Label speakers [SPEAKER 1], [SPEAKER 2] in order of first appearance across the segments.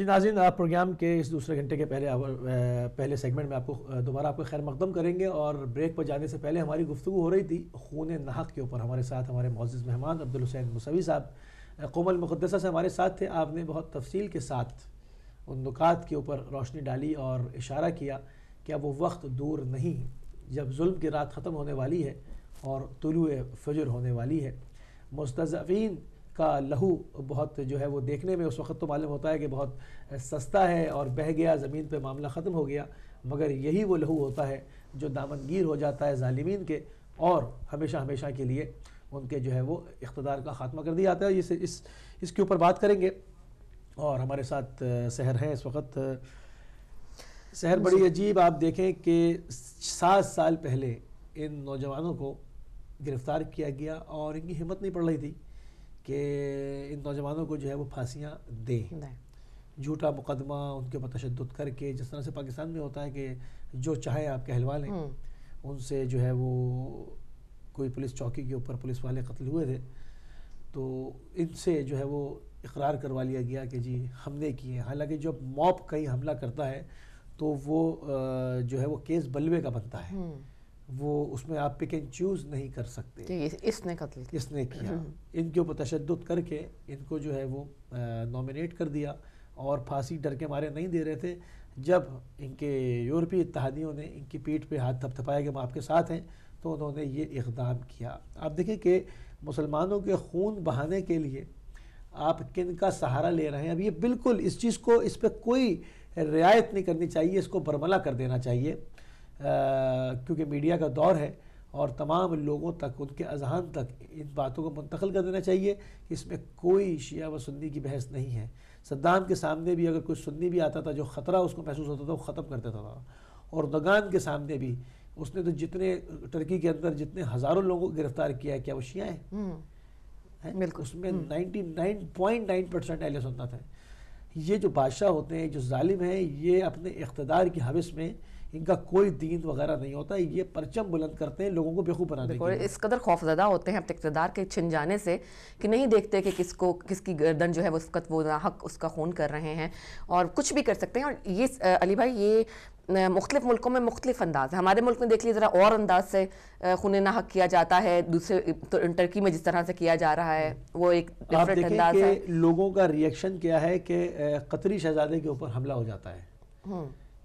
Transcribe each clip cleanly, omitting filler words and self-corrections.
[SPEAKER 1] جی ناظرین، آپ پروگرام کے اس دوسرے گھنٹے کے پہلے سیگمنٹ میں آپ کو دوبارہ آپ کو خیر مقدم کریں گے، اور بریک پر جانے سے پہلے ہماری گفتگو ہو رہی تھی خون ناحق کے اوپر۔ ہمارے ساتھ ہمارے معزز مہمان عبدالحسین موسوی صاحب قوم المقدسہ سے ہمارے ساتھ تھے۔ آپ نے بہت تفصیل کے ساتھ ان نکات کے اوپر روشنی ڈالی اور اشارہ کیا کہ اب وہ وقت دور نہیں جب ظلم کی رات ختم ہونے والی ہے اور طلوع فجر ہونے والی ہے۔ مستضعفین کا لہو بہت جو ہے وہ دیکھنے میں اس وقت تو معلوم ہوتا ہے کہ بہت سستا ہے اور بہہ گیا، زمین پہ معاملہ ختم ہو گیا، مگر یہی وہ لہو ہوتا ہے جو دامنگیر ہو جاتا ہے ظالمین کے، اور ہمیشہ ہمیشہ کے لیے ان کے جو ہے وہ اقتدار کا خاتمہ کر دیا جاتا ہے۔ اس کے اوپر بات کریں گے، اور ہمارے ساتھ سحر ہیں اس وقت۔ سحر، بڑی عجیب آپ دیکھیں کہ 7 سال پہلے ان نوجوانوں کو گرفتار کیا گیا اور ان کی ہمت نہیں پڑ رہی تھی کہ ان نوجوانوں کو جو ہے وہ پھانسیاں دیں، جھوٹا مقدمہ ان کے اوپر تشدد کر کے، جس طرح سے پاکستان میں ہوتا ہے کہ جو چاہے آپ کہلوا لیں۔ ان سے جو ہے وہ کوئی پولیس چوکی کے اوپر پولیس والے قتل ہوئے تھے، تو ان سے جو ہے وہ اقرار کروا لیا گیا کہ جی ہم نے کیے، حالانکہ جب موب کہیں حملہ کرتا ہے تو وہ جو ہے وہ کیس بلوے کا بنتا ہے، وہ اس میں آپ پک اینڈ چوز نہیں کر سکتے
[SPEAKER 2] کہ اس نے قتل کیا،
[SPEAKER 1] اس نے کیا۔ ان کے اوپر تشدد کر کے ان کو جو ہے وہ نومینیٹ کر دیا، اور پھانسی ڈر کے مارے نہیں دے رہے تھے۔ جب ان کے یورپی اتحادیوں نے ان کی پیٹھ پہ ہاتھ تھپ تھپایا کہ ہم آپ کے ساتھ ہیں، تو انہوں نے یہ اقدام کیا۔ آپ دیکھیں کہ مسلمانوں کے خون بہانے کے لیے آپ کن کا سہارا لے رہے ہیں۔ اب یہ بالکل اس چیز کو، اس پہ کوئی رعایت نہیں کرنی چاہیے، اس کو برملا کر دینا چاہیے، کیونکہ میڈیا کا دور ہے اور تمام لوگوں تک، ان کے اذہان تک ان باتوں کو منتقل کر دینا چاہیے کہ اس میں کوئی شیعہ و سنی کی بحث نہیں ہے۔ صدام کے سامنے بھی اگر کوئی سنی بھی آتا تھا جو خطرہ اس کو محسوس ہوتا تھا وہ ختم کر دیتا تھا، اور اردوغان کے سامنے بھی اس نے تو جتنے ترکی کے اندر جتنے ہزاروں لوگوں کو گرفتار کیا ہے، کیا وہ شیعہ ہیں؟ بالکل، اس میں 99.9% اہل سنت ہیں۔ یہ جو بادشاہ ہوتے ہیں، جو ظالم ہیں، یہ اپنے اقتدار کی حوث میں ان کا کوئی دین وغیرہ نہیں ہوتا، یہ پرچم بلند کرتے ہیں لوگوں کو بیوقوف بنانے کے لیے۔
[SPEAKER 2] اس قدر خوفزدہ ہوتے ہیں اپنے اقتدار کے چھن جانے سے کہ نہیں دیکھتے کہ کس کی گردن جو ہے وہ اس وقت وہ ناحق اس کا خون کر رہے ہیں، اور کچھ بھی کر سکتے ہیں۔ اور یہ علی بھائی، یہ مختلف ملکوں میں مختلف انداز ہے۔ ہمارے ملک میں دیکھ لیجیے ذرا اور انداز سے خون ناحق کیا جاتا ہے، دوسرے ٹرکی میں جس طرح سے کیا جا رہا ہے وہ ایک ڈفرینٹ انداز ہے۔
[SPEAKER 1] آپ دیکھیں کہ لوگوں کا ریئیکشن کیا ہے کہ قطری شہزادے کے اوپر حملہ ہو جاتا ہے،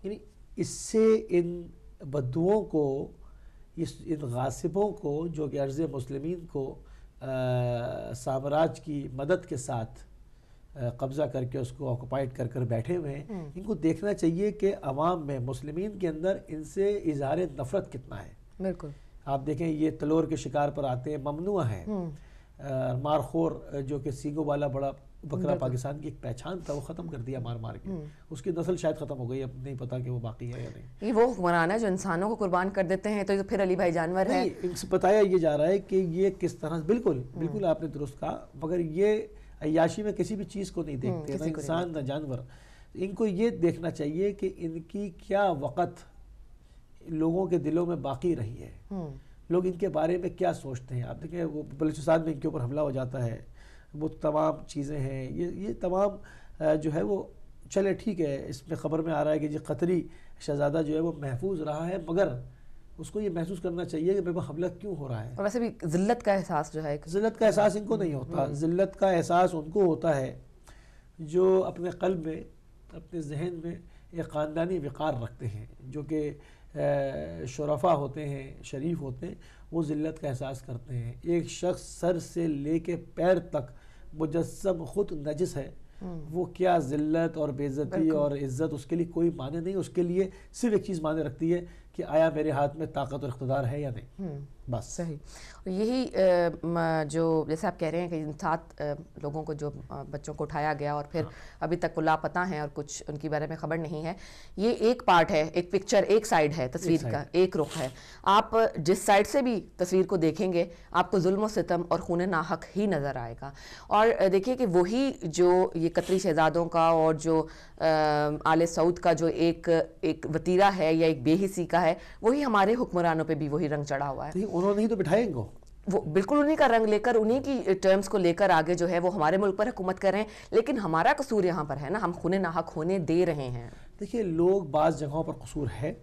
[SPEAKER 1] یعنی اس سے ان بدوؤں کو، ان غاصبوں کو جو کہ عرض مسلمین کو سامراج کی مدد کے ساتھ قبضہ کر کے اس کو آکوپائیڈ کر کر بیٹھے ہوئے ہیں، ان کو دیکھنا چاہیے کہ عوام میں، مسلمین کے اندر ان سے اظہار نفرت کتنا ہے۔
[SPEAKER 2] بالکل،
[SPEAKER 1] آپ دیکھیں یہ تلور کے شکار پر آتے ہیں، ممنوع ہیں۔ مارخور جو کہ سینگوں والا بڑا بکرا پاکستان کی ایک پہچان تھا، وہ ختم کر دیا مار مار کے، اس کی نسل شاید ختم ہو گئی، اب نہیں پتا کہ وہ باقی ہے یا نہیں۔
[SPEAKER 2] یہ وہ حکمران ہے جو انسانوں کو قربان کر دیتے ہیں، تو یہ پھر علی بھائی جانور ہے۔
[SPEAKER 1] ان سے بتایا یہ جا رہا ہے کہ یہ کس طرح، بالکل آپ نے درست کہا، مگر یہ عیاشی میں کسی بھی چیز کو نہیں دیکھتے، نہ انسان نہ جانور۔ ان کو یہ دیکھنا چاہیے کہ ان کی کیا وقت لوگوں کے دلوں میں باقی رہی ہے، لوگ ان کے بارے میں کیا سوچتے ہیں۔ آپ دیکھیں وہ بلوچستان میں ان کے اوپر حملہ ہو جاتا ہے، وہ تمام چیزیں ہیں، یہ تمام جو ہے وہ، چلے ٹھیک ہے، اس میں خبر میں آ رہا ہے کہ جی قطری شہزادہ جو ہے وہ محفوظ رہا ہے، مگر اس کو یہ محسوس کرنا چاہیے کہ میرے کو حملہ کیوں ہو رہا ہے۔
[SPEAKER 2] اور ویسے بھی ذلت کا احساس جو ہے،
[SPEAKER 1] ذلت کا احساس ان کو نہیں ہوتا۔ ذلت کا احساس ان کو ہوتا ہے جو اپنے قلب میں، اپنے ذہن میں ایک خاندانی وقار رکھتے ہیں، جو کہ شرفا ہوتے ہیں، شریف ہوتے ہیں، وہ ذلت کا احساس کرتے ہیں۔ ایک شخص سر سے لے کے پیر تک مجسم خود نجس ہے، وہ کیا ذلت اور بے عزتی اور عزت، اس کے لیے کوئی معنی نہیں۔ اس کے لیے صرف ایک چیز معنی رکھتی ہے کہ آیا میرے ہاتھ میں طاقت اور اقتدار ہے یا نہیں، بس۔
[SPEAKER 2] صحیح۔ یہی جو جیسے آپ کہہ رہے ہیں کہ ان 7 لوگوں کو، جو بچوں کو اٹھایا گیا اور پھر ابھی تک وہ لاپتہ ہیں اور کچھ ان کے بارے میں خبر نہیں ہے، یہ ایک پارٹ ہے، ایک پکچر، ایک سائیڈ ہے تصویر کا، ایک رخ ہے۔ آپ جس سائیڈ سے بھی تصویر کو دیکھیں گے آپ کو ظلم و ستم اور خون ناحق ہی نظر آئے گا۔ اور دیکھیے کہ وہی جو یہ قطری شہزادوں کا اور جو آل سعود کا جو ایک وتیرہ ہے یا ایک بے حسی کا ہے، وہی ہمارے حکمرانوں پہ بھی وہی رنگ چڑھا ہوا ہے۔
[SPEAKER 1] انہوں نے ہی تو بٹھائے ان کو،
[SPEAKER 2] وہ بالکل انہی کا رنگ لے کر انہی کی ٹرمز کو لے کر آگے جو ہے وہ ہمارے ملک پر حکومت کر رہے ہیں، لیکن ہمارا قصور یہاں پر ہے نا، ہم خون ناحق ہونے دے رہے ہیں.
[SPEAKER 1] دیکھیے لوگ بعض جگہوں پر قصور ہے،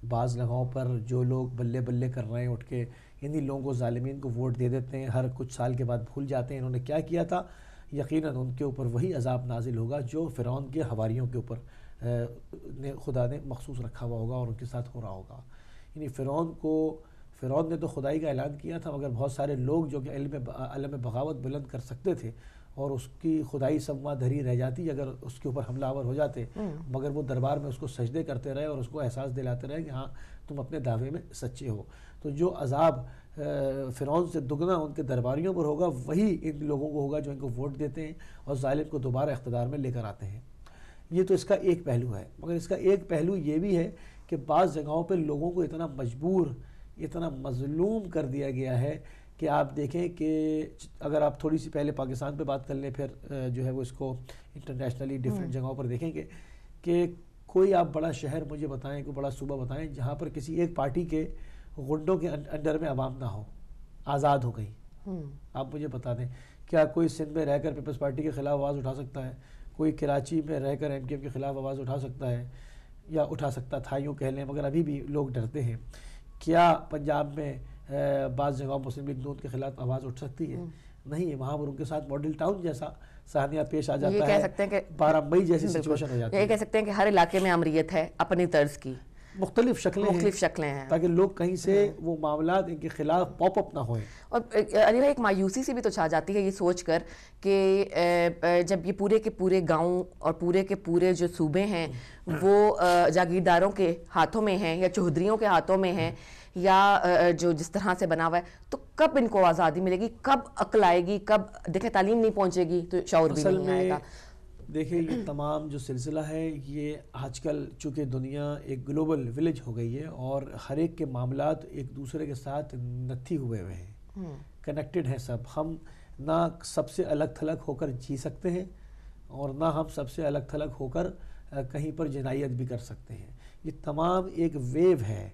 [SPEAKER 1] بعض جگہوں پر جو لوگ بلے بلے کر رہے ہیں اٹھ کے انہی لوگوں کو ظالمین کو ووٹ دے دیتے ہیں، ہر کچھ سال کے بعد بھول جاتے ہیں انہوں نے کیا کیا تھا. یقیناً ان کے اوپر وہی عذاب نازل ہوگا جو فرعون کے حواریوں کے اوپر خدا نے مخصوص رکھا ہوا ہوگا اور ان کے ساتھ ہو رہا ہوگا. یعنی فرعون نے تو خدائی کا اعلان کیا تھا، مگر بہت سارے لوگ جو کہ علم بغاوت بلند کر سکتے تھے اور اس کی خدائی سموا دھری رہ جاتی اگر اس کے اوپر حملہ آور ہو جاتے، مگر وہ دربار میں اس کو سجدے کرتے رہے اور اس کو احساس دلاتے رہے کہ ہاں تم اپنے دعوے میں سچے ہو. تو جو عذاب فرعون سے دگنا ان کے درباریوں پر ہوگا وہی ان لوگوں کو ہوگا جو ان کو ووٹ دیتے ہیں اور ظالم کو دوبارہ اقتدار میں لے کر آتے ہیں. یہ تو اس کا ایک پہلو ہے، مگر اس کا ایک پہلو یہ بھی ہے کہ بعض جگہوں پہ لوگوں کو اتنا مجبور، اتنا مظلوم کر دیا گیا ہے کہ آپ دیکھیں کہ اگر آپ تھوڑی سی پہلے پاکستان پہ بات کر لیں، پھر جو ہے وہ اس کو انٹرنیشنلی ڈیفرنٹ جگہوں پر دیکھیں گے کہ کوئی آپ بڑا شہر مجھے بتائیں، کوئی بڑا صوبہ بتائیں جہاں پر کسی ایک پارٹی کے غنڈوں کے انڈر میں عوام نہ ہو، آزاد ہو گئی. آپ مجھے بتا دیں کیا کوئی سندھ میں رہ کر پیپلز پارٹی کے خلاف آواز اٹھا سکتا ہے؟ کوئی کراچی میں رہ کر MKM کے خلاف آواز اٹھا سکتا ہے؟ یا اٹھا سکتا تھا یوں کہہ لیں، مگر ابھی بھی لوگ ڈرتے ہیں. کیا پنجاب میں بعض جگہوں مسلم لیگ نون کے خلاف آواز اٹھ سکتی ہے؟ نہیں. وہاں پر ان کے ساتھ ماڈل ٹاؤن جیسا سہانیہ پیش آ جاتا ہے، 12 مئی جیسی سچویشن ہو جاتی ہے.
[SPEAKER 2] یہ کہہ سکتے ہیں کہ ہر علاقے میں امریت ہے اپنی طرز کی،
[SPEAKER 1] مختلف شکلیں ہیں تاکہ لوگ کہیں سے وہ معاملات ان کے خلاف پاپ اپ نہ ہوئیں. اور
[SPEAKER 2] علی بھائی ایک مایوسی سی بھی تو چھا جاتی ہے یہ سوچ کر کہ جب یہ پورے کے پورے گاؤں اور پورے کے پورے جو صوبے ہیں وہ جاگیرداروں کے ہاتھوں میں ہیں یا چوہدریوں کے ہاتھوں میں ہیں یا جو جس طرح سے بنا ہوا ہے، تو کب ان کو آزادی ملے گی؟ کب عقل آئے گی؟ کب دیکھیں تعلیم نہیں پہنچے گی تو شعور بھی نہیں آئے گا.
[SPEAKER 1] دیکھیں یہ تمام جو سلسلہ ہے یہ آج کل چونکہ دنیا ایک گلوبل ولیج ہو گئی ہے اور ہر ایک کے معاملات ایک دوسرے کے ساتھ نتھی ہوئے ہیں، کنیکٹڈ ہیں سب. ہم نہ سب سے الگ تھلگ ہو کر جی سکتے ہیں اور نہ ہم سب سے الگ تھلگ ہو کر کہیں پر جنایت بھی کر سکتے ہیں. یہ تمام ایک ویو ہے،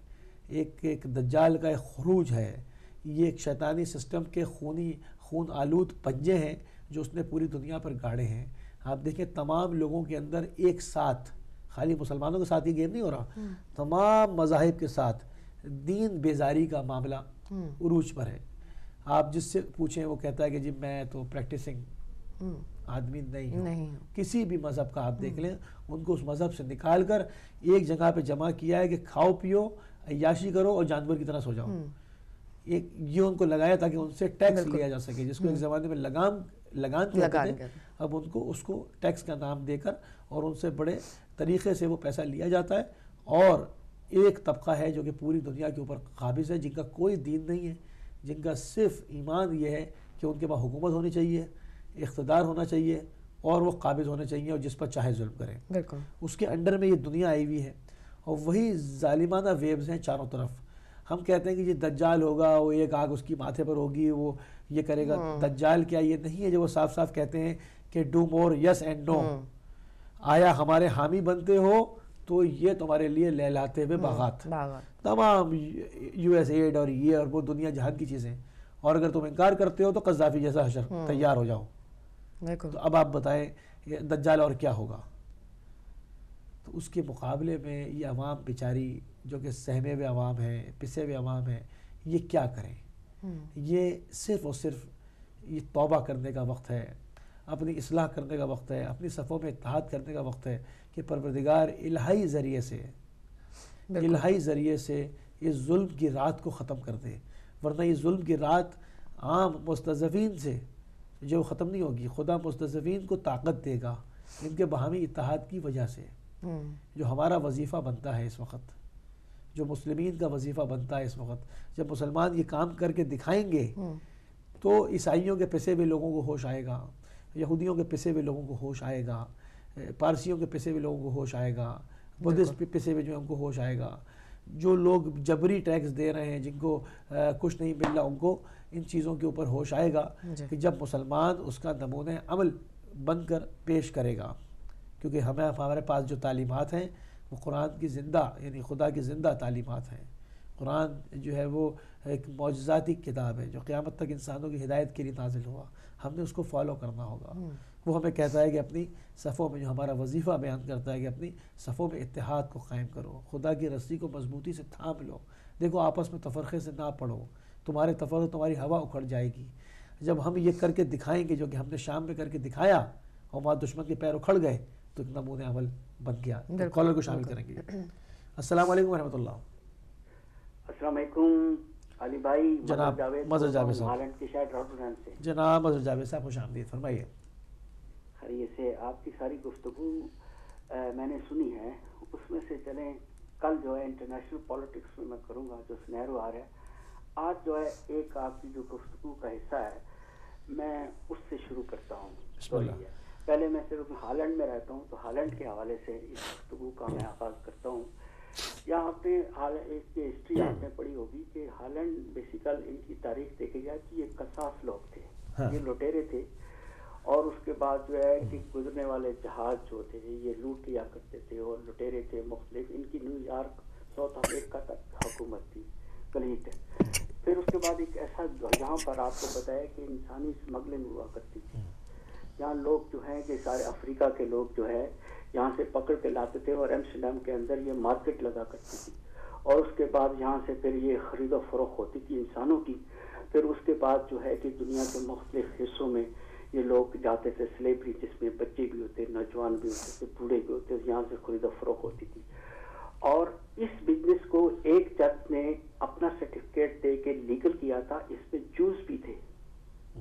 [SPEAKER 1] ایک دجال کا ایک خروج ہے. یہ ایک شیطانی سسٹم کے خون آلود پنجے ہیں جو اس نے پوری دنیا پر گاڑے ہیں. آپ دیکھیں تمام لوگوں کے اندر ایک ساتھ، خالی مسلمانوں کے ساتھ یہ گیم نہیں ہو رہا، تمام مذاہب کے ساتھ دین بیزاری کا معاملہ عروج پر ہے. آپ جس سے پوچھیں وہ کہتا ہے کہ جی میں تو پریکٹسنگ آدمی نہیں ہوں. کسی بھی مذہب کا آپ دیکھ لیں، ان کو اس مذہب سے نکال کر ایک جگہ پہ جمع کیا ہے کہ کھاؤ پیو، عیاشی کرو اور جانور کی طرح سو جاؤ. یہ ان کو لگایا تاکہ ان سے ٹیکس لیا جا سکے، جس کو ایک زمانے میں لگان کہتے تھے، اب ان کو اس کو ٹیکس کا نام دے کر اور ان سے بڑے طریقے سے وہ پیسہ لیا جاتا ہے. اور ایک طبقہ ہے جو کہ پوری دنیا کے اوپر قابض ہے، جن کا کوئی دین نہیں ہے، جن کا صرف ایمان یہ ہے کہ ان کے پاس حکومت ہونی چاہیے، اقتدار ہونا چاہیے اور وہ قابض ہونے چاہیے اور جس پر چاہے ظلم کریں. اس کے انڈر میں یہ دنیا آئی ہوئی ہے اور وہی ظالمانہ ویوز ہیں چاروں طرف. ہم کہتے ہیں کہ یہ دجال ہوگا، وہ ایک آگ اس کی ماتھے پر ہوگی، وہ یہ کرے گا. دجال کیا یہ نہیں ہے جو وہ صاف صاف کہتے ہیں کہ ڈو مور یس اینڈ نو. آیا ہمارے حامی بنتے ہو تو یہ تمہارے لیے لہلاتے ہوئے باغات، تمام USAID اور یہ اور وہ دنیا جہان کی چیزیں، اور اگر تم انکار کرتے ہو تو قذافی جیسا حشر تیار ہو جاؤ. تو اب آپ بتائیں دجال اور کیا ہوگا؟ تو اس کے مقابلے میں یہ عوام بیچاری جو کہ سہمے ہوئے عوام ہیں، پسے ہوئے عوام ہیں، یہ کیا کریں؟ یہ صرف اور صرف یہ توبہ کرنے کا وقت ہے، اپنی اصلاح کرنے کا وقت ہے، اپنی صفوں میں اتحاد کرنے کا وقت ہے کہ پروردگار الہی ذریعے سے اس ظلم کی رات کو ختم کر دے. ورنہ یہ ظلم کی رات عام مستضعفین سے جو ختم نہیں ہوگی. خدا مستضعفین کو طاقت دے گا ان کے باہمی اتحاد کی وجہ سے. جو ہمارا وظیفہ بنتا ہے اس وقت، جو مسلمین کا وظیفہ بنتا ہے اس وقت، جب مسلمان یہ کام کر کے دکھائیں گے تو عیسائیوں کے پسے ہوئے لوگوں کو ہوش آئے گا، یہودیوں کے پسے ہوئے لوگوں کو ہوش آئے گا، پارسیوں کے پسے ہوئے لوگوں کو ہوش آئے گا، بدھسٹ پسے ہوئے جو ہیں ان کو ہوش آئے گا. جو لوگ جبری ٹیکس دے رہے ہیں، جن کو کچھ نہیں مل رہا، ان کو ان چیزوں کے اوپر ہوش آئے گا کہ جب مسلمان اس کا نمونہ عمل بن کر پیش کرے گا. کیونکہ ہمارے پاس جو تعلیمات ہیں وہ قرآن کی زندہ، یعنی خدا کی زندہ تعلیمات ہیں، قرآن جو ہے وہ ایک معجزاتی کتاب ہے جو قیامت تک انسانوں کی ہدایت کے لیے نازل ہوا. ہم نے اس کو فالو کرنا ہوگا. وہ ہمیں کہتا ہے کہ اپنی صفوں میں، جو ہمارا وظیفہ بیان کرتا ہے کہ اپنی صفوں میں اتحاد کو قائم کرو، خدا کی رسی کو مضبوطی سے تھام لو. دیکھو آپس میں تفرقے سے نہ پڑو، تمہارے تفرقے تمہاری ہوا اکھڑ جائے گی. جب ہم یہ کر کے دکھائیں گے جو کہ ہم نے شام میں کر کے دکھایا اور وہاں دشمن کے پیر اکھڑ گئے تو ایک نمونہ عمل بن گیا. کالر کو شامل کریں گے. السلام علیکم ورحمۃ اللہ.
[SPEAKER 3] السلام علیکم علی بھائی.
[SPEAKER 1] جناب مظہر جاوید صاحب.
[SPEAKER 3] ہالینڈ کے شہر روٹردام سے.
[SPEAKER 1] جناب مظہر جاوید صاحب خوش آمدید. فرمائیے.
[SPEAKER 3] خیریت سے. آپ کی ساری گفتگو میں نے سنی ہے. اس میں سے چلیں کل جو ہے انٹرنیشنل پالیٹکس میں کروں گا جو سنیرو آ رہا ہے. آج جو ہے ایک آپ کی جو گفتگو کا حصہ ہے میں اس سے شروع کرتا ہوں.
[SPEAKER 1] بسم اللہ.
[SPEAKER 3] پہلے میں صرف ہالینڈ میں رہتا ہوں تو ہالینڈ کے حوالے سے اس گفتگو کا میں آغاز کرتا ہوں. یہاں آپ نے ایک کی ہسٹری آپ نے پڑھی ہوگی کہ ہالینڈ بیسیکل ان کی تاریخ دیکھی جائے کہ یہ قصاص لوگ تھے. یہ لٹیرے تھے اور اس کے بعد جو ہے کہ گزرنے والے جہاز جو تھے یہ لوٹ لیا کرتے تھے اور لٹیرے تھے مختلف. ان کی نیو یارک ساؤتھ افریقہ تک حکومت تھی کلیٹ. پھر اس کے بعد ایک ایسا یہاں پر آپ کو بتایا کہ انسانی اسمگلنگ ہوا کرتی تھی. یہاں لوگ جو ہیں کہ سارے افریقہ کے لوگ جو ہے یہاں سے پکڑ کے لاتے تھے اور ایمسٹرڈیم کے اندر یہ مارکیٹ لگا کرتی تھی. اور اس کے بعد یہاں سے پھر یہ خرید و فروخت ہوتی تھی انسانوں کی. پھر اس کے بعد جو ہے کہ دنیا کے مختلف حصوں میں یہ لوگ جاتے تھے سلیبری جس میں بچے بھی ہوتے، نوجوان بھی ہوتے تھے، بوڑھے بھی ہوتے تھے. یہاں سے خرید و فروخت ہوتی تھی. اور اس بزنس کو ایک جج نے اپنا سرٹیفکیٹ دے کے لیگل کیا تھا. اس میں جوز بھی تھے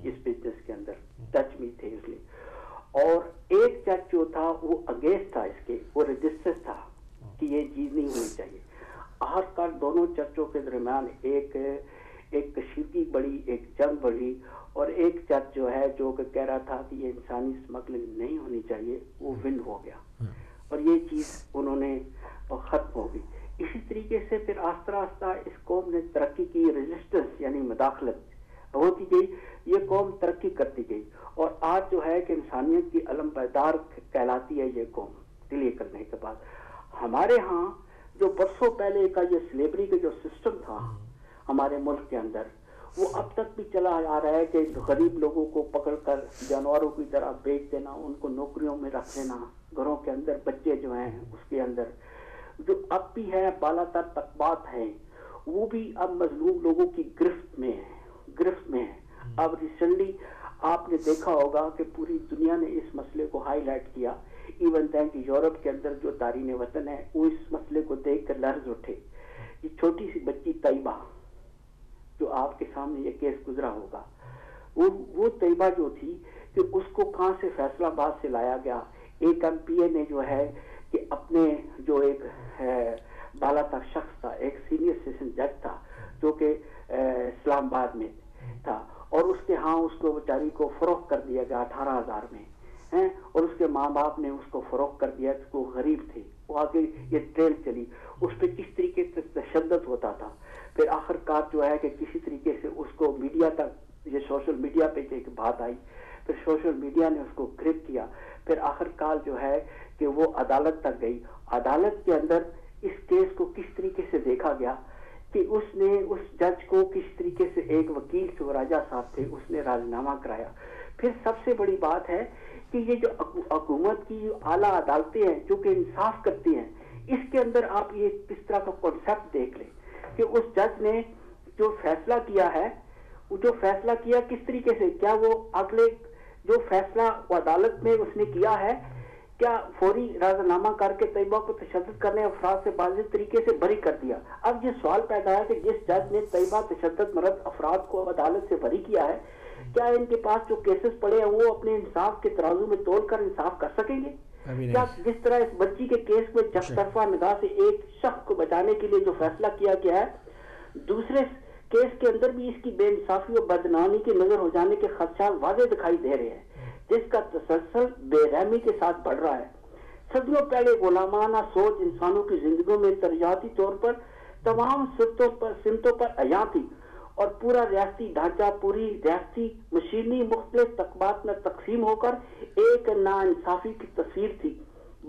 [SPEAKER 3] اس بزنس کے اندر، ڈچ بھی تھے اس لیے. اور ایک جج جو تھا وہ اگینسٹ تھا اس کے، وہ رجسٹر تھا کہ یہ چیز نہیں ہونی چاہیے. آخر دونوں ججوں کے درمیان ایک کشیدگی بڑھی، ایک جنگ بڑھی اور ایک جج جو ہے جو کہ کہہ رہا تھا کہ یہ انسانی اسمگلنگ نہیں ہونی چاہیے وہ ون ہو گیا اور یہ چیز انہوں نے ختم ہو گئی. اسی طریقے سے پھر آہستہ آہستہ اس قوم نے ترقی کی، ریزسٹنس یعنی مداخلت ہوتی گئی. یہ قوم ترقی کرتی گئی اور آج جو ہے کہ انسانیت کی علم بیدار کہلاتی ہے یہ قوم دلی کرنے کے بعد. ہمارے ہاں جو برسوں پہلے کا یہ سلیبری کا جو سسٹم تھا ہمارے ملک کے اندر وہ اب تک بھی چلا آ رہا ہے کہ غریب لوگوں کو پکڑ کر جانوروں کی طرح بیچ دینا، ان کو نوکریوں میں رکھ دینا، گھروں کے اندر بچے جو ہیں اس کے اندر جو اب بھی ہے بالا تر طبقات ہیں وہ بھی اب مظلوم لوگوں کی گرفت میں ہے. اب ریسنٹلی آپ نے دیکھا ہوگا کہ پوری دنیا نے اس مسئلے کو ہائی لائٹ کیا. ایون دین کہ یورپ کے اندر جو دارین وطن ہے وہ اس مسئلے کو دیکھ کر لرز اٹھے. یہ چھوٹی سی بچی طیبہ جو آپ کے سامنے یہ کیس گزرا ہوگا، وہ طیبہ جو تھی کہ اس کو کہاں سے فیصلہ آباد سے لایا گیا. ایک ایم پی اے نے جو ہے کہ اپنے جو ایک بالا تر شخص تھا، ایک سینئر سیشن جج تھا جو کہ اسلام آباد میں تھا اور اس کے ہاں اس کو بیچاری کو فروخت کر دیا گیا 18,000 میں اور اس کے ماں باپ نے اس کو فروخت کر دیا. وہ غریب تھے. وہ آگے یہ ٹریل چلی اس پہ کس طریقے سے تشدد ہوتا تھا. پھر آخر کار جو ہے کہ کسی طریقے سے اس کو میڈیا تک، یہ سوشل میڈیا پہ ایک بات آئی، پھر سوشل میڈیا نے اس کو گرپ کیا. پھر آخر کار جو ہے کہ وہ عدالت تک گئی. عدالت کے اندر اس کیس کو کس طریقے سے دیکھا گیا کہ اس نے اس جج کو کس طریقے سے، ایک وکیل جو راجہ صاحب تھے اس نے راجنامہ کرایا. پھر سب سے بڑی بات ہے کہ یہ جو حکومت کی اعلیٰ عدالتیں ہیں جو کہ انصاف کرتی ہیں، اس کے اندر آپ یہ کس طرح کا کنسیپٹ دیکھ لیں کہ اس جج نے جو فیصلہ کیا ہے، وہ جو فیصلہ کیا کس طریقے سے، کیا وہ اگلے جو فیصلہ عدالت میں اس نے کیا ہے کیا فوری راضینامہ کر کے طیبہ کو تشدد کرنے افراد سے واضح طریقے سے بری کر دیا. اب یہ سوال پیدا ہے کہ جس جج نے طیبہ تشدد مرد افراد کو عدالت سے بری کیا ہے، کیا ان کے پاس جو کیسز پڑے ہیں وہ اپنے انصاف کے ترازو میں تول کر انصاف کر سکیں گے؟ کیا جس طرح اس بچی کے کیس میں یک طرفہ نگاہ سے ایک شخص کو بچانے کے لیے جو فیصلہ کیا گیا ہے، دوسرے کیس کے اندر بھی اس کی بے انصافی اور بدنامی کی نظر ہو جانے کے خدشات واضح دکھائی دے رہے ہیں، جس کا تسلسل بے رحمی کے ساتھ بڑھ رہا ہے. صدیوں پہلے غلامانہ سوچ انسانوں کی زندگیوں میں ترجیحاتی طور پر تمام سمتوں پر عیاں تھی اور پورا ریاستی ڈھانچہ، پوری ریاستی مشینی مختلف طبقات میں تقسیم ہو کر ایک ناانصافی کی تصویر تھی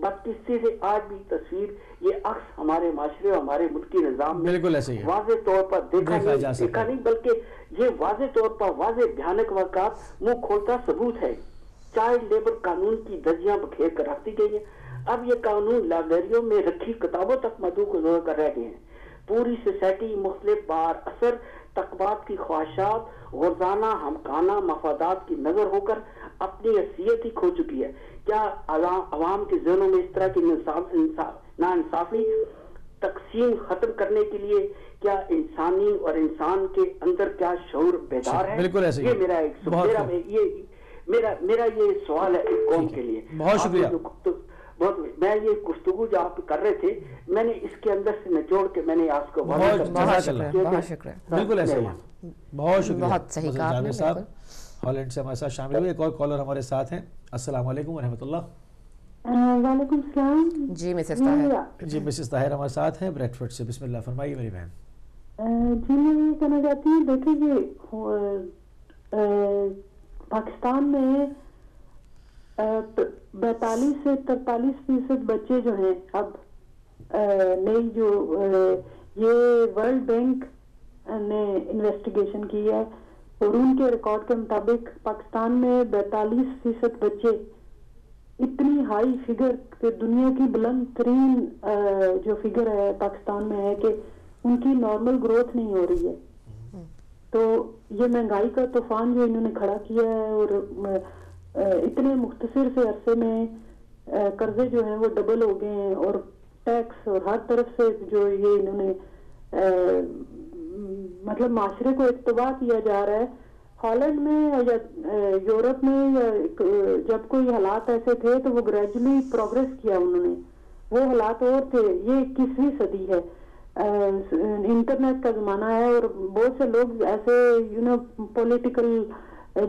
[SPEAKER 3] بدقسمتی سے آج بھی تصویر یہ عکس ہمارے معاشرے اور ہمارے ملکی نظام میں
[SPEAKER 1] بالکل ایسے ہی ہے،
[SPEAKER 3] واضح طور پر دیکھا
[SPEAKER 1] سکتا
[SPEAKER 3] نہیں بلکہ یہ واضح طور پر واضح بھیانک واقعات منہ کھولتا ثبوت ہے۔ چائلڈ لیبر قانون کی درجیاں بکھیر کر رکھ دی گئی ہیں، اب یہ قانون لائبریریوں میں رکھی کتابوں تک محدود گزر کر رہ گئے ہیں۔ پوری سوسائٹی مختلف بار اثر تقبات کی خواہشات غرضانہ ہمکانہ مفادات کی نظر ہو کر اپنی حیثیت ہی کھو چکی ہے۔ کیا عوام کے ذہنوں میں اس طرح کی ناانصافی تقسیم ختم کرنے کے لیے کیا انسانی اور انسان کے اندر کیا شعور بیدار ہے؟
[SPEAKER 1] بالکل ایسے ہی،
[SPEAKER 3] یہ میرا یہ سوال ہے اس قوم کے لیے۔
[SPEAKER 1] بہت شکریہ۔
[SPEAKER 3] میں یہ گفتگو جو آپ کر رہے تھے میں نے اس کے اندر سے نچوڑ کے میں نے آپ کو
[SPEAKER 2] بہت شکریہ،
[SPEAKER 1] بالکل ایسے ہی، بہت شکریہ،
[SPEAKER 2] بہت صحیح کہا آپ نے
[SPEAKER 1] صاحب ہالینڈ سے ہمارے ساتھ شامل ہوئے۔ ایک اور کالر ہمارے ساتھ ہیں۔ السلام علیکم ورحمۃ اللہ۔
[SPEAKER 4] وعلیکم السلام۔
[SPEAKER 2] جی مسز طاہر،
[SPEAKER 1] جی مسز طاہر ہمارے ساتھ ہیں بریڈ فورڈ سے، بسم اللہ فرمائیے میری بہن۔
[SPEAKER 4] جی میں یہ کہنا چاہتی ہوں، دیکھیں یہ پاکستان میں 42 سے 43% بچے جو ہیں اب نئی جو یہ ورلڈ بینک نے انویسٹیگیشن کی ہے اور ان کے ریکارڈ کے مطابق پاکستان میں 42% بچے، اتنی ہائی فگر کہ دنیا کی بلند ترین جو فگر ہے پاکستان میں ہے کہ ان کی نارمل گروتھ نہیں ہو رہی ہے۔ تو یہ مہنگائی کا طوفان جو انہوں نے کھڑا کیا ہے اور اتنے مختصر سے عرصے میں قرضے جو ہیں وہ ڈبل ہو گئے ہیں اور ٹیکس اور ہر طرف سے جو یہ انہوں نے مطلب معاشرے کو اقتباہ کیا جا رہا ہے۔ ہالینڈ میں یا یورپ میں یا جب کوئی حالات ایسے تھے تو وہ گریجولی پروگریس کیا انہوں نے، وہ حالات اور تھے۔ یہ 21ویں صدی ہے، انٹرنیٹ کا زمانہ ہے اور بہت سے لوگ ایسے پولیٹیکل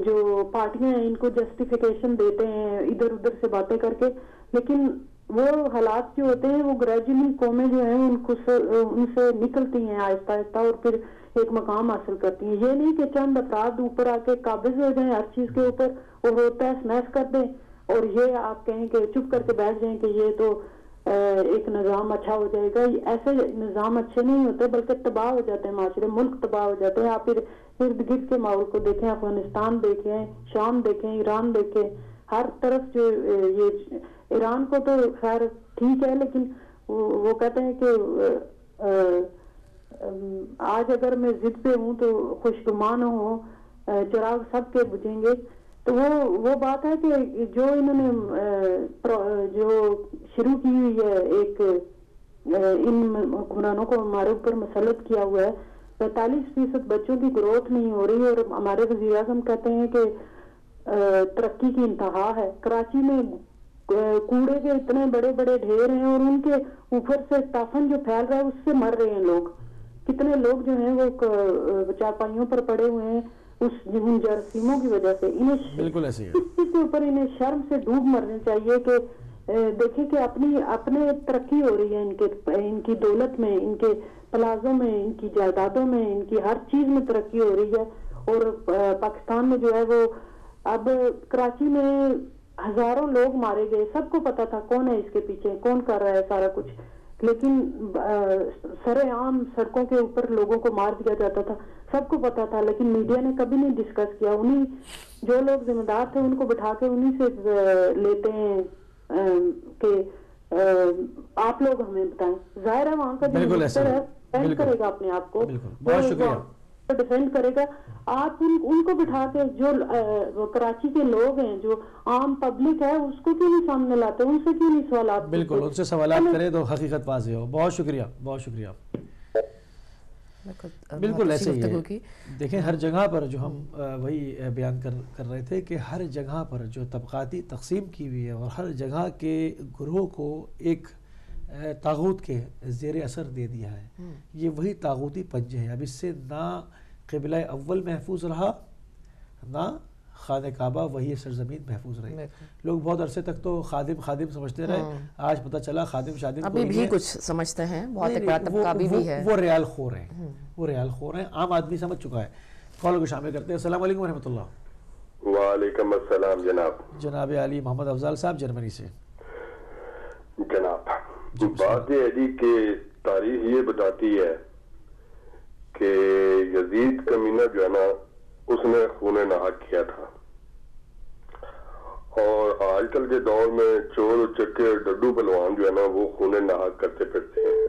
[SPEAKER 4] جو پارٹیاں ہیں ان کو جسٹیفیکیشن دیتے ہیں ادھر ادھر سے باتیں کر کے، لیکن وہ حالات جو ہوتے ہیں وہ گریجولی قومیں جو ہیں ان سے نکلتی ہیں آہستہ آہستہ اور پھر ایک مقام حاصل کرتی ہیں۔ یہ نہیں کہ چند افراد اوپر آ کے قابض ہو جائیں ہر چیز کے اوپر اور وہ تہس نہس کر دیں اور یہ آپ کہیں کہ چپ کر کے بیٹھ جائیں کہ یہ تو ایک نظام اچھا ہو جائے گا۔ ایسے نظام اچھے نہیں ہوتے بلکہ تباہ ہو جاتے ہیں معاشرے، ملک تباہ ہو جاتے ہیں۔ آپ پھر ارد گرد کے ماحول کو دیکھیں، افغانستان دیکھیں، شام دیکھیں، ایران دیکھیں، ہر طرف جو یہ ایران کو تو خیر ٹھیک ہے لیکن وہ کہتے ہیں کہ آج اگر میں ضد پہ ہوں تو خوشگمان ہوں، چراغ سب کے بجھیں گے۔ تو وہ بات ہے کہ جو انہوں نے جو شروع کی ہوئی ہے ایک ان حکمرانوں کو ہمارے اوپر مسلط کیا ہوا ہے، 45% بچوں کی گروتھ نہیں ہو رہی اور ہمارے وزیر اعظم کہتے ہیں کہ ترقی کی انتہا ہے۔ کراچی میں کوڑے کے اتنے بڑے بڑے ڈھیر ہیں اور ان کے اوپر سے ٹافن جو پھیل رہا ہے اس سے مر رہے ہیں لوگ، کتنے لوگ جو ہیں وہ چارپائیوں پر پڑے ہوئے ہیں اس جراثیموں کی وجہ سے۔
[SPEAKER 1] بالکل ایسے ہی
[SPEAKER 4] اس چیز کے اوپر انہیں شرم سے ڈوب مرنے چاہیے کہ دیکھیں کہ اپنے ترقی ہو رہی ہے ان کی دولت میں، ان کے پلازوں میں، ان کی جائیدادوں میں، ان کی ہر چیز میں ترقی ہو رہی ہے اور پاکستان میں جو ہے وہ اب کراچی میں ہزاروں لوگ مارے گئے، سب کو پتا تھا کون ہے اس کے پیچھے، کون کر رہا ہے سارا کچھ، لیکن سر عام سڑکوں کے اوپر لوگوں کو مار دیا جاتا تھا، سب کو پتا تھا لیکن میڈیا نے کبھی نہیں ڈسکس کیا۔ انہیں جو لوگ ذمہ دار تھے ان کو بٹھا کے انہیں سے لیتے ہیں کہ آپ لوگ ہمیں بتائیں۔ ظاہر ہے وہاں کا جو منسٹر ہے ڈیفینڈ کرے گا اپنے آپ کو،
[SPEAKER 1] بہت شکریہ،
[SPEAKER 4] ڈیفینڈ کرے گا۔ آپ ان کو بٹھا کے جو کراچی کے لوگ ہیں، جو عام پبلک ہے، اس کو کیوں نہیں سامنے لاتے، ان سے کیوں نہیں سوالات؟
[SPEAKER 1] بالکل ان سے سوالات کریں تو حقیقت واضح ہو۔ بہت شکریہ، بہت شکریہ۔ بالکل ایسے ہی ہے۔ دیکھیں ہر جگہ پر جو ہم وہی بیان کر رہے تھے کہ ہر جگہ پر جو طبقاتی تقسیم کی ہوئی ہے اور ہر جگہ کے گروہ کو ایک طاغوت کے زیر اثر دے دیا ہے، یہ وہی طاغوتی پنجے ہیں۔ اب اس سے نہ قبلہ اول محفوظ رہا، نہ خانہ کعبہ وہی سرزمین محفوظ رہی۔ لوگ بہت عرصے تک تو خادم سمجھتے رہے، آج پتہ چلا خادم
[SPEAKER 2] ابھی بھی کچھ سمجھتے ہیں، بہت ایک بڑا طبقہ بھی ہے،
[SPEAKER 1] وہ ریال خور ہیں، وہ ریال خور ہیں، عام آدمی سمجھ چکا ہے۔ کالر کو شامل کرتے ہیں۔ السلام علیکم ورحمۃ اللہ۔
[SPEAKER 5] وعلیکم السلام جناب۔
[SPEAKER 1] جناب علی محمد افضل صاحب جرمنی سے۔
[SPEAKER 5] جناب بات یہ ہے جی کہ تاریخ یہ بتاتی ہے کہ یزید کمینہ جو ہے نا اس نے خون ناحق کیا تھا، اور آج کل کے دور میں چور چکے اور ڈڈو پلوان جو ہے نا وہ خون ناحق کرتے پھرتے ہیں۔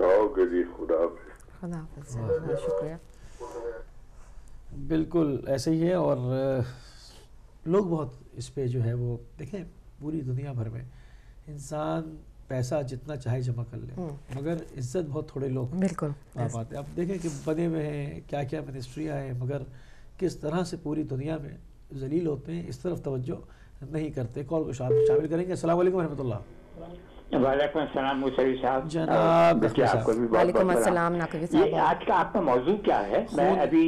[SPEAKER 5] آؤ کہ جی خدا حافظ۔
[SPEAKER 2] خدا حافظ، شکریہ۔
[SPEAKER 1] بالکل ایسے ہی ہے، اور لوگ بہت اس پہ جو ہے وہ دیکھیں پوری دنیا بھر میں انسان پیسہ جتنا چاہے جمع کر لے مگر عزت بہت تھوڑے لوگ
[SPEAKER 2] بالکل
[SPEAKER 1] پاتے ہیں۔ اب دیکھیں کہ بنے ہوئے ہیں کیا کیا منسٹریاں ہیں مگر کس طرح سے پوری دنیا میں ذلیل ہوتے ہیں، اس طرف توجہ نہیں کرتے۔ کال کو شامل کریں گے۔ السلام علیکم ورحمۃ اللہ۔
[SPEAKER 6] وعلیکم السلام موسوی صاحب۔
[SPEAKER 1] جناب
[SPEAKER 6] آپ کو بھی
[SPEAKER 2] وعلیکم السلام نقوی صاحب۔
[SPEAKER 6] یہ آج کا آپ کا موضوع کیا ہے؟ میں ابھی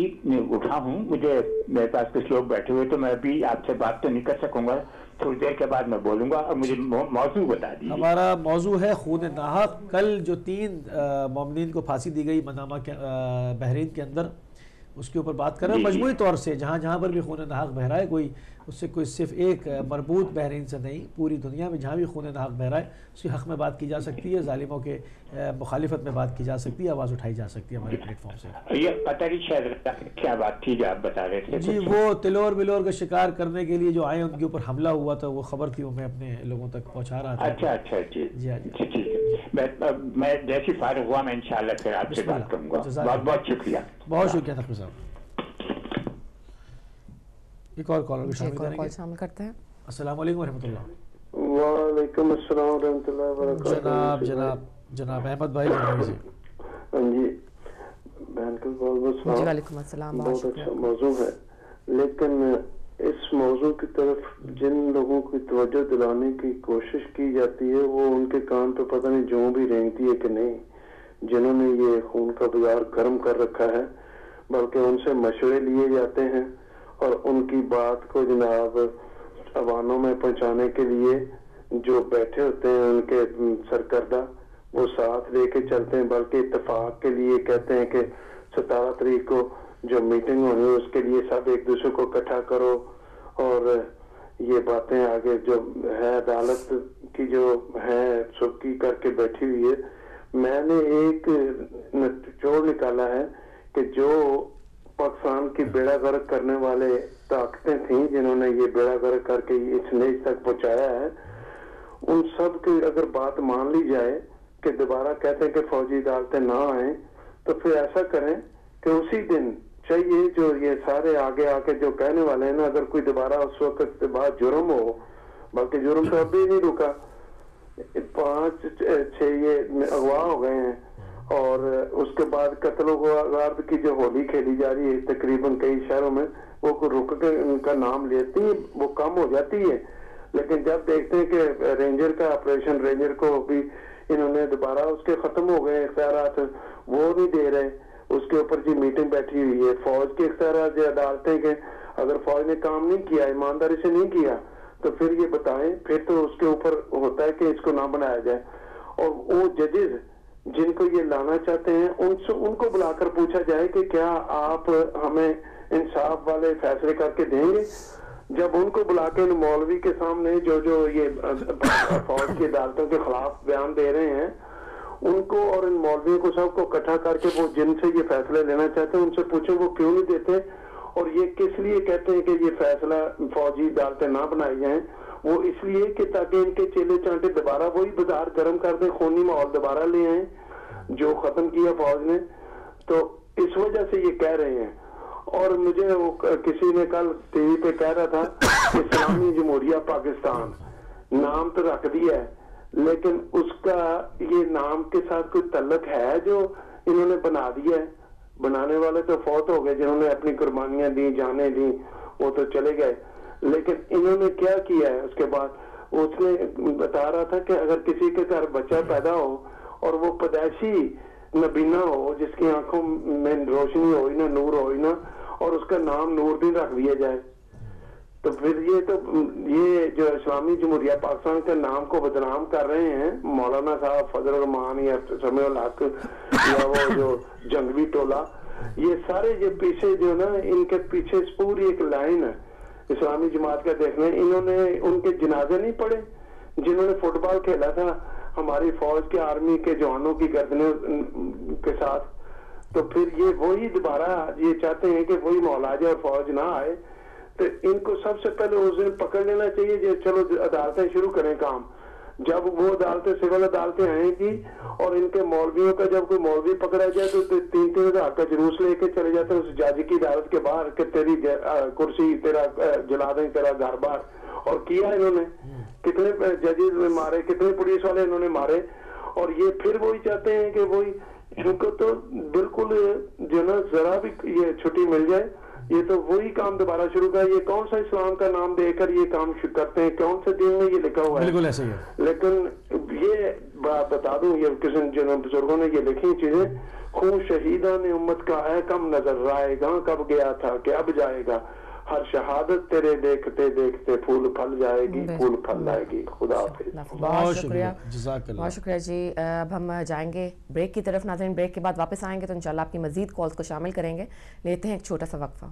[SPEAKER 6] اٹھا ہوں، میرے پاس کچھ لوگ بیٹھے ہوئے، تو میں ابھی آپ سے بات تو نہیں کر سکوں گا، تھوڑی دیر کے بعد میں بولوں گا، اور مجھے موضوع بتا دیجیے۔
[SPEAKER 1] ہمارا موضوع ہے خون ناحق۔ کل جو 3 مومنین کو پھانسی دی گئی منامہ کے بحرین کے اندر، اس کے اوپر بات کر رہے ہیں مجموعی طور سے، جہاں جہاں پر بھی خون ناحق بہ رہا ہے، کوئی اس سے کوئی صرف ایک مربوط بحرین سے نہیں، پوری دنیا میں جہاں بھی خون ناحق بہ رہا ہے اس کے حق میں بات کی جا سکتی ہے، ظالموں کے مخالفت میں بات کی جا سکتی ہے، آواز اٹھائی جا سکتی ہے ہمارے پلیٹ فارم سے۔
[SPEAKER 6] یہ قطری شہر کیا بات تھی جو آپ بتا رہے تھے؟
[SPEAKER 1] جی وہ تلور بلور کا شکار کرنے کے لیے جو آئے ان کے اوپر حملہ ہوا تھا، وہ خبر تھی، وہ میں اپنے لوگوں تک پہنچا رہا تھا۔
[SPEAKER 6] اچھا اچھا جی
[SPEAKER 1] جی
[SPEAKER 6] ٹھیک ہے، میں جیسی فارغ ہوا میں انشاءاللہ پھر آپ سے بات کروں گا۔ بہت بہت شکریہ۔
[SPEAKER 1] بہت شکریہ نقوی صاحب۔ ایک اور کالر کو
[SPEAKER 2] شامل کرتے ہیں۔
[SPEAKER 1] السلام علیکم ورحمۃ اللہ۔
[SPEAKER 5] وعلیکم السلام ورحمۃ اللہ وبرکاتہ۔
[SPEAKER 1] جناب احمد بھائی جناب جی۔
[SPEAKER 5] ہاں جی بہن کو بہت بہت سلام۔
[SPEAKER 2] وعلیکم السلام۔
[SPEAKER 5] بہت اچھا موضوع ہے، لیکن اس موضوع کی طرف جن لوگوں کی توجہ دلانے کی کوشش کی جاتی ہے وہ ان کے کان تو پتہ نہیں جوں بھی رینگتی ہے کہ نہیں، جنہوں نے یہ خون کا بازار گرم کر رکھا ہے، بلکہ ان سے مشورے لیے جاتے ہیں اور ان کی بات کو جناب عواموں میں پہنچانے کے لیے جو بیٹھے ہوتے ہیں ان کے سرکردہ وہ ساتھ لے کے چلتے ہیں، بلکہ اتفاق کے لیے کہتے ہیں کہ 17 تاریخ کو جو میٹنگ ہونی ہے اس کے لیے سب ایک دوسرے کو اکٹھا کرو، اور یہ باتیں آگے جو ہے عدالت کی جو ہے سبکی کر کے بیٹھی ہوئی ہے۔ میں نے ایک نچوڑ نکالا ہے کہ جو پاکستان کی بیڑا غرق کرنے والے طاقتیں تھیں جنہوں نے یہ بیڑا غرق کر کے اس نیچ تک پہنچایا ہے، ان سب کی اگر بات مان لی جائے کہ دوبارہ کہتے ہیں کہ فوجی عدالتیں نہ آئیں، تو پھر ایسا کریں کہ اسی دن چاہیے جو یہ سارے آگے آ کے جو کہنے والے ہیں نا، اگر کوئی دوبارہ اس وقت کے بعد جرم ہو، بلکہ جرم تو ابھی نہیں رکا، 5-6 یہ اغوا ہو گئے ہیں، اور اس کے بعد قتل و غارت کی جو ہولی کھیلی جا رہی ہے تقریباً کئی شہروں میں، وہ رک کے ان کا نام لیتی ہے وہ کم ہو جاتی ہے، لیکن جب دیکھتے ہیں کہ رینجر کا آپریشن رینجر کو بھی انہوں نے دوبارہ اس کے ختم ہو گئے اختیارات، وہ نہیں دے رہے، اس کے اوپر جی میٹنگ بیٹھی ہوئی ہے، فوج کے اختیارات جو عدالتیں کے اگر فوج نے کام نہیں کیا، ایمانداری سے نہیں کیا، تو پھر یہ بتائیں، پھر تو اس کے اوپر ہوتا ہے کہ اس کو نہ بنایا جائے، اور وہ ججز جن کو یہ لانا چاہتے ہیں ان کو بلا کر پوچھا جائے کہ کیا آپ ہمیں انصاف والے فیصلے کر کے دیں گے؟ جب ان کو بلا کے مولوی کے سامنے جو یہ فوج کی عدالتوں کے خلاف بیان دے رہے ہیں ان کو اور ان مولویوں کو سب کو اکٹھا کر کے وہ جن سے یہ فیصلے لینا چاہتے ہیں ان سے پوچھیں وہ کیوں نہیں دیتے، اور یہ کس لیے کہتے ہیں کہ یہ فیصلہ فوجی عدالتیں نہ بنائی جائیں؟ وہ اس لیے کہ تاکہ ان کے چیلے چانٹے دوبارہ وہی بازار گرم کر دیں، خونی ماحول دوبارہ لے آئیں جو ختم کیا فوج نے، تو اس وجہ سے یہ کہہ رہے ہیں۔ اور مجھے وہ کسی نے کل ٹی وی پہ کہہ رہا تھا اسلامی جمہوریہ پاکستان نام تو رکھ دیا ہے، لیکن اس کا یہ نام کے ساتھ کوئی تعلق ہے جو انہوں نے بنا دیا ہے؟ بنانے والے تو فوت ہو گئے جنہوں نے اپنی قربانیاں دی، جانیں دی، وہ تو چلے گئے، لیکن انہوں نے کیا کیا ہے؟ اس کے بعد اس نے بتا رہا تھا کہ اگر کسی کے گھر بچہ پیدا ہو اور وہ پیدائشی نبینا ہو، جس کی آنکھوں میں روشنی ہوئی نہ نور ہوئی نہ، اور اس کا نام نور دین رکھ دیا جائے، تو پھر یہ جو اسلامی جمہوریہ پاکستان کے نام کو بدنام کر رہے ہیں مولانا صاحب فضل الرحمان یا سمیع الحق یا وہ جو جنگوی ٹولہ، یہ سارے یہ پیچھے جو نا ان کے پیچھے پوری ایک لائن ہے اسلامی جماعت کا دیکھنا، انہوں نے ان کے جنازے نہیں پڑھے جنہوں نے فٹ بال کھیلا تھا ہماری فوج کے آرمی کے جوانوں کی گردنوں کے ساتھ، تو پھر یہ وہی دوبارہ یہ چاہتے ہیں کہ وہی مولا جائے اور فوج نہ آئے. تو ان کو سب سے پہلے اس دن پکڑ لینا چاہیے کہ چلو عدالتیں شروع کریں کام. جب وہ عدالتیں سول عدالتیں آئیں گی اور ان کے مولویوں کا جب کوئی مولوی پکڑا جائے تو 3,000 کا جلوس لے کے چلے جاتے ہیں اس جج کی عدالت کے باہر کہ تیری کرسی تیرا جلا دیں، تیرا گھر بار. اور کیا انہوں نے، کتنے ججز میں مارے، کتنے پولیس والے انہوں نے مارے. اور یہ پھر وہی چاہتے ہیں کہ وہی ان کو تو بالکل جو نا ذرا بھی یہ چھٹی مل جائے یہ تو وہی کام دوبارہ شروع کر. یہ کون سا اسلام کا نام دے کر یہ کام کرتے ہیں؟ کون سے دین میں یہ لکھا ہوا ہے؟
[SPEAKER 1] بالکل ایسے ہی ہے.
[SPEAKER 5] لیکن یہ بتا دوں، یہ کسی جن بزرگوں نے یہ لکھی چیزیں، خون شہیدان امت کا ہے کم نظر آئے گا، کب گیا تھا کہ اب جائے گا. ہر شہادت تیرے دیکھتے دیکھتے پھول پھل جائے گی، پھول پھل لائے گی. خدا حافظ.
[SPEAKER 2] بہت شکریہ،
[SPEAKER 1] جزاک اللہ.
[SPEAKER 2] بہت شکریہ جی. اب ہم جائیں گے بریک کی طرف. ناظرین بریک کے بعد واپس آئیں گے تو انشاءاللہ آپ کی مزید کالز کو شامل کریں گے. لیتے ہیں ایک چھوٹا سا وقفہ.